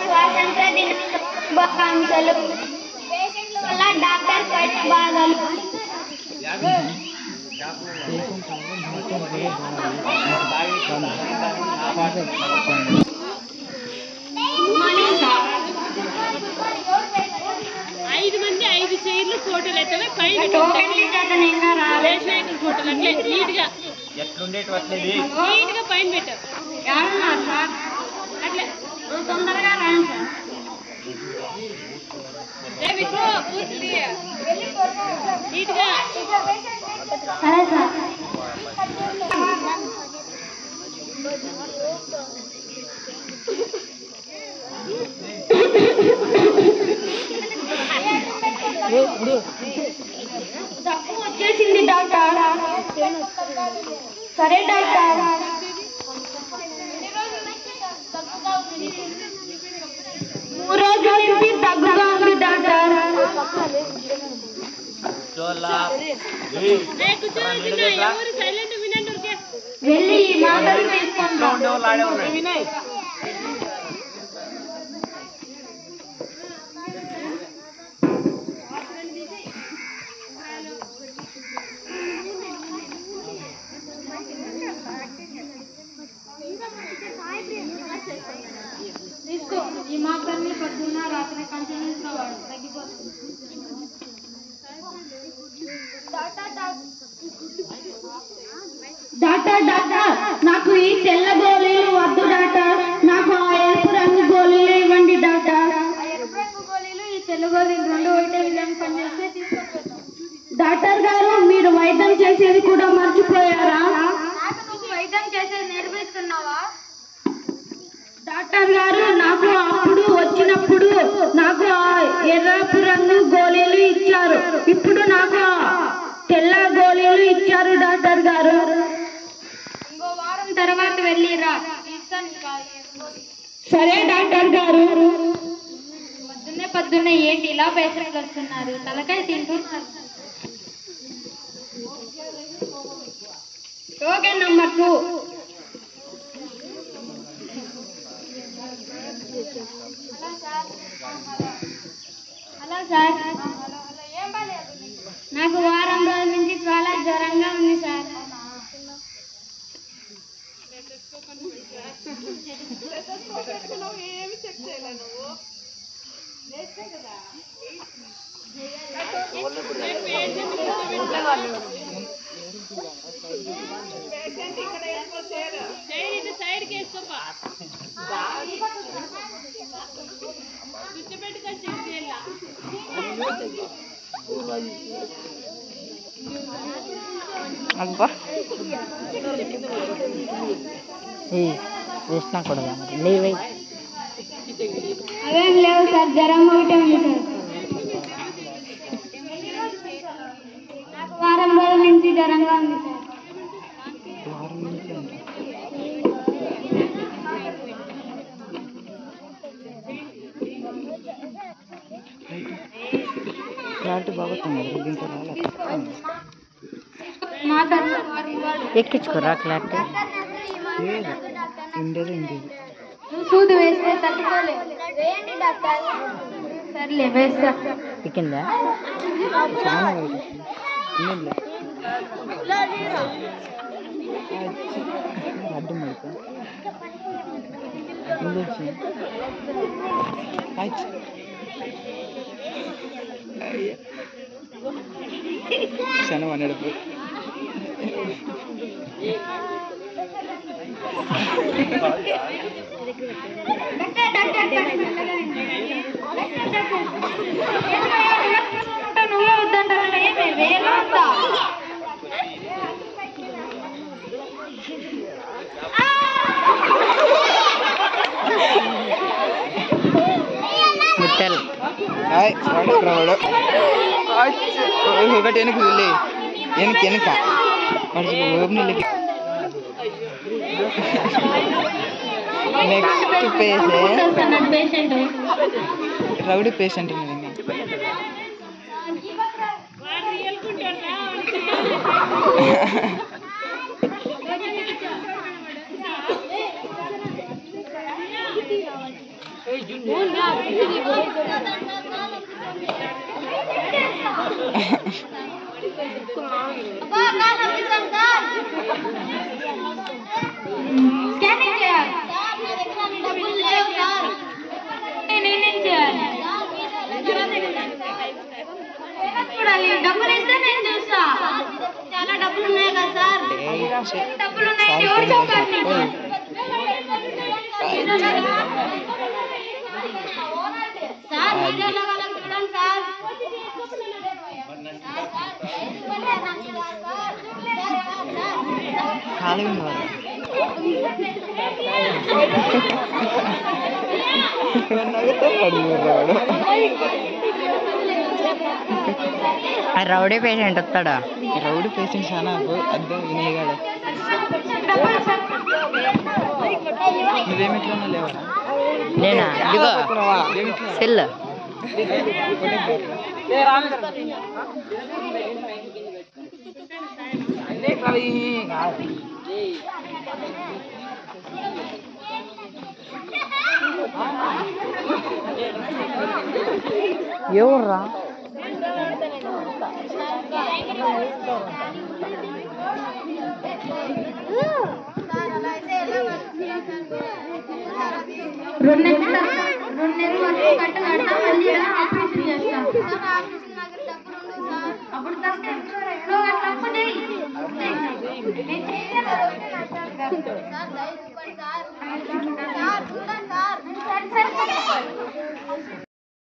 స్వాతంత్ర దిన శుభాకాంక్షలు. పేషెంట్ల వల్ల డాక్టర్ పడిన బాధలు. ఐదు మంది 5 చైర్లు ఫోటోలు ఎత్తవే పైన ఫోటోలు అట్లే నీట్గా నీట్గా పైన పెట్టారు. అట్లే తొందరగా రాను నీట్గా. సరే సార్. తప్పు వచ్చేసింది డాక్టర్. సరే డాక్టర్. 3 రోజుల నుంచి దగ్గుగా ఉంది డాక్టర్. వెళ్ళి ఈ మాటలు తీసుకుంటాం. వినయ్ తీసుకో. ఈ మాత్రమే పొద్దున్న రాత్రి కంటిన్యూస్ గా వాడు, తగ్గిపోతుంది. డాక్టర్ డాక్టర్, నాకు ఈ తెల్ల గోళీలు వద్దు డాక్టర్. నాకు ఆ ఎరుపు రంగు గోళీలు ఇవ్వండి డాక్టర్. ఎరుపు రంగు గోళీలు ఈ తెల్ల గోళీలు రెండు ఒకటే విధంగా పనిచేస్తే తీసుకొచ్చేద్దాం. డాక్టర్ గారు, మీరు వైద్యం చేసేది కూడా మర్చిపోయారా? నాకు వైద్యం చేసేది నేర్పిస్తున్నావా? డాక్టర్ గారు, నాకు అప్పుడు వచ్చినప్పుడు నాకు ఆ ఎర్రపు రంగు గోళీలు ఇచ్చారు. ఇప్పుడు నాకు తెల్ల గోళీలు ఇచ్చారు డాక్టర్ గారు. ఇంకో వారం తర్వాత వెళ్ళిరా. సరే డాక్టర్ గారు. పొద్దున్నే ఏంటి ఇలా పేషెంట్లు వస్తున్నారు? తలకాయ తింటున్నారు. Token number 2. Hello sir. నాకు వారం రోజుల నుంచి చాలా జ్వరంగా ఉంది సార్. సైడ్కి వేసుకోపా కూర్చోబెట్టుకో. చెక్ అబ్బా వేసినా కూడా లేవై. అదేం లేవు సార్, జ్వరం ఒకటే ఉంది సార్. నాకు వారం రోజుల నుంచి జ్వరంగా ఉంది సార్. క్లారిటీ బాగుతుంది. దీంట్లో ఎక్కించుకోరా క్లారిటీ. ఉండేది సూది వేస్తే తట్టుకోలేదు. సర్లే వేస్తా. ఎక్కిందా? చాలా అడ్డం క్షణం అన్నాడు. నువ్వే వద్దంటారా? ముట్టల్ ఒకటి వెనక వెనక next patient rowdy patient. Scanning చేయాలి. నేనేం చేయాలి? చూడాలి. డబ్బులు ఇస్తే నేను చూస్తా. చాలా డబ్బులు ఉన్నాయి కదా సార్. డబ్బులు ఉన్నాయి. ఎవరు చెప్పారు నీకు? సార్ వీడియోలో వాళ్ళకి చూడండి సార్. ఖాళీ ఉన్నారు రౌడీ పేషెంట్ వస్తాడా? రౌడీ పేషెంట్ చాలా అద్దం వినయగాడు. నువ్వేమిట్లా లేవా? నేనా? ఇదిగో సెల్. ఎవర్రా? రెండు నెలలు వరకు కట్టగడతా మళ్ళీ ఆపరేషన్ చేస్తా. అప్పుడు తప్ప నువ్వు అట్లా అప్పు చేయి. నేను చేయలేదు.